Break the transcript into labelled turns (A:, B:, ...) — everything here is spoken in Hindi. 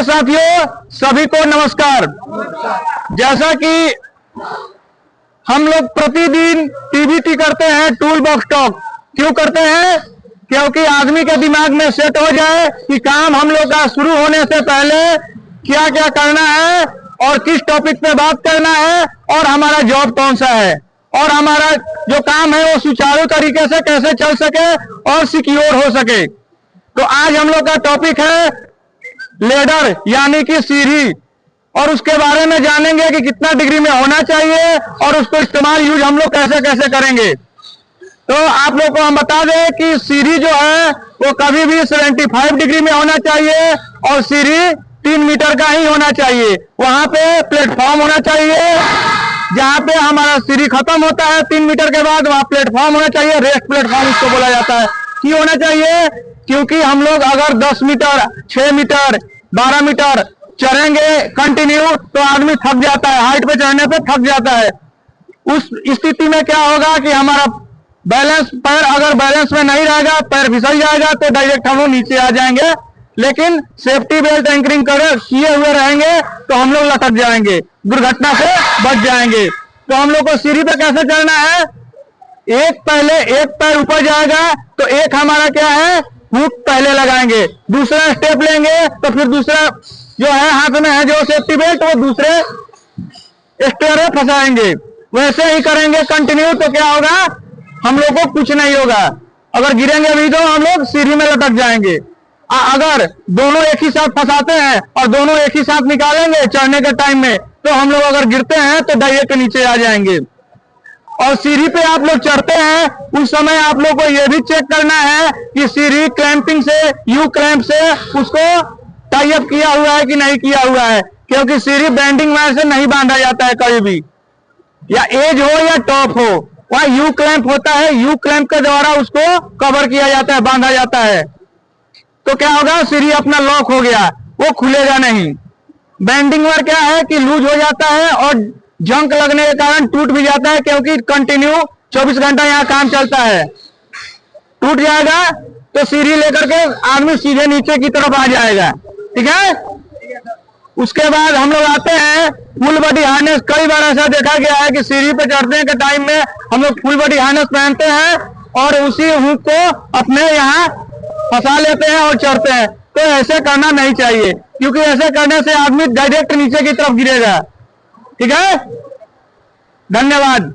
A: साथियों, सभी को नमस्कार। जैसा कि हम लोग प्रतिदिन टीबीटी करते हैं, टूल बॉक्स टॉक क्यों करते हैं? क्योंकि आदमी के दिमाग में सेट हो जाए कि काम हम लोग का शुरू होने से पहले क्या क्या करना है और किस टॉपिक पे बात करना है और हमारा जॉब कौन सा है और हमारा जो काम है वो सुचारू तरीके से कैसे चल सके और सिक्योर हो सके। तो आज हम लोग का टॉपिक है लेडर यानी कि सीढ़ी, और उसके बारे में जानेंगे कि कितना डिग्री में होना चाहिए और उसको इस्तेमाल यूज हम लोग कैसे कैसे करेंगे। तो आप लोग को हम बता दें कि सीढ़ी जो है वो कभी भी 75 डिग्री में होना चाहिए और सीढ़ी 3 मीटर का ही होना चाहिए। वहां पे प्लेटफॉर्म होना चाहिए, जहां पे हमारा सीढ़ी खत्म होता है 3 मीटर के बाद वहां प्लेटफॉर्म होना चाहिए। रेस्ट प्लेटफॉर्म इसको बोला जाता है। क्यों होना चाहिए? क्योंकि हम लोग अगर 10 मीटर, 6 मीटर, 12 मीटर चढ़ेंगे कंटिन्यू तो आदमी थक जाता है, हाइट पे चढ़ने पे थक जाता है। उस स्थिति में क्या होगा कि हमारा बैलेंस, पैर अगर बैलेंस में नहीं रहेगा, पैर फिसल जाएगा तो डायरेक्ट हम लोग नीचे आ जाएंगे। लेकिन सेफ्टी बेल्ट एंकरिंग किए हुए रहेंगे तो हम लोग लटक जाएंगे, दुर्घटना से बच जाएंगे। तो हम लोग को सीढ़ी पे कैसे चढ़ना है? एक पैर ऊपर जाएगा तो एक हमारा क्या है, हुक पहले लगाएंगे, दूसरा स्टेप लेंगे तो फिर दूसरा जो है हाथ में है जो सेफ्टी बेल्ट वो दूसरे स्टेयर में फंसाएंगे। वैसे ही करेंगे कंटिन्यू तो क्या होगा, हम लोग को कुछ नहीं होगा। अगर गिरेंगे भी तो हम लोग सीढ़ी में लटक जाएंगे। अगर दोनों एक ही साथ फंसाते हैं और दोनों एक ही साथ निकालेंगे चढ़ने के टाइम में तो हम लोग अगर गिरते हैं तो डायरेक्ट नीचे आ जाएंगे। और सीढ़ी पे आप लोग चढ़ते हैं उस समय आप लोग को यह भी चेक करना है कि सीढ़ी क्लैंपिंग से, यू क्लैंप से उसको टाई अप किया हुआ है कि नहीं किया हुआ है। क्योंकि सीढ़ी बेंडिंग वायर से नहीं बांधा जाता है कभी भी, या एज हो या टॉप हो, वहां यू क्लैंप होता है, यू क्लैंप के द्वारा उसको कवर किया जाता है, बांधा जाता है। तो क्या होगा, सीढ़ी अपना लॉक हो गया, वो खुलेगा नहीं। बेंडिंग वायर क्या है कि लूज हो जाता है और जंक लगने के कारण टूट भी जाता है, क्योंकि कंटिन्यू 24 घंटा यहाँ काम चलता है। टूट जाएगा तो सीढ़ी लेकर के आदमी सीधे नीचे की तरफ आ जाएगा। ठीक है। उसके बाद हम लोग आते हैं फुल बॉडी हार्नेस। कई बार ऐसा देखा गया है कि सीढ़ी पे चढ़ने के टाइम में हम लोग फुल बॉडी हार्नेस पहनते हैं और उसी हुक को अपने यहाँ फंसा लेते हैं और चढ़ते हैं। तो ऐसे करना नहीं चाहिए, क्योंकि ऐसे करने से आदमी डायरेक्ट नीचे की तरफ गिरेगा। ठीक है, धन्यवाद।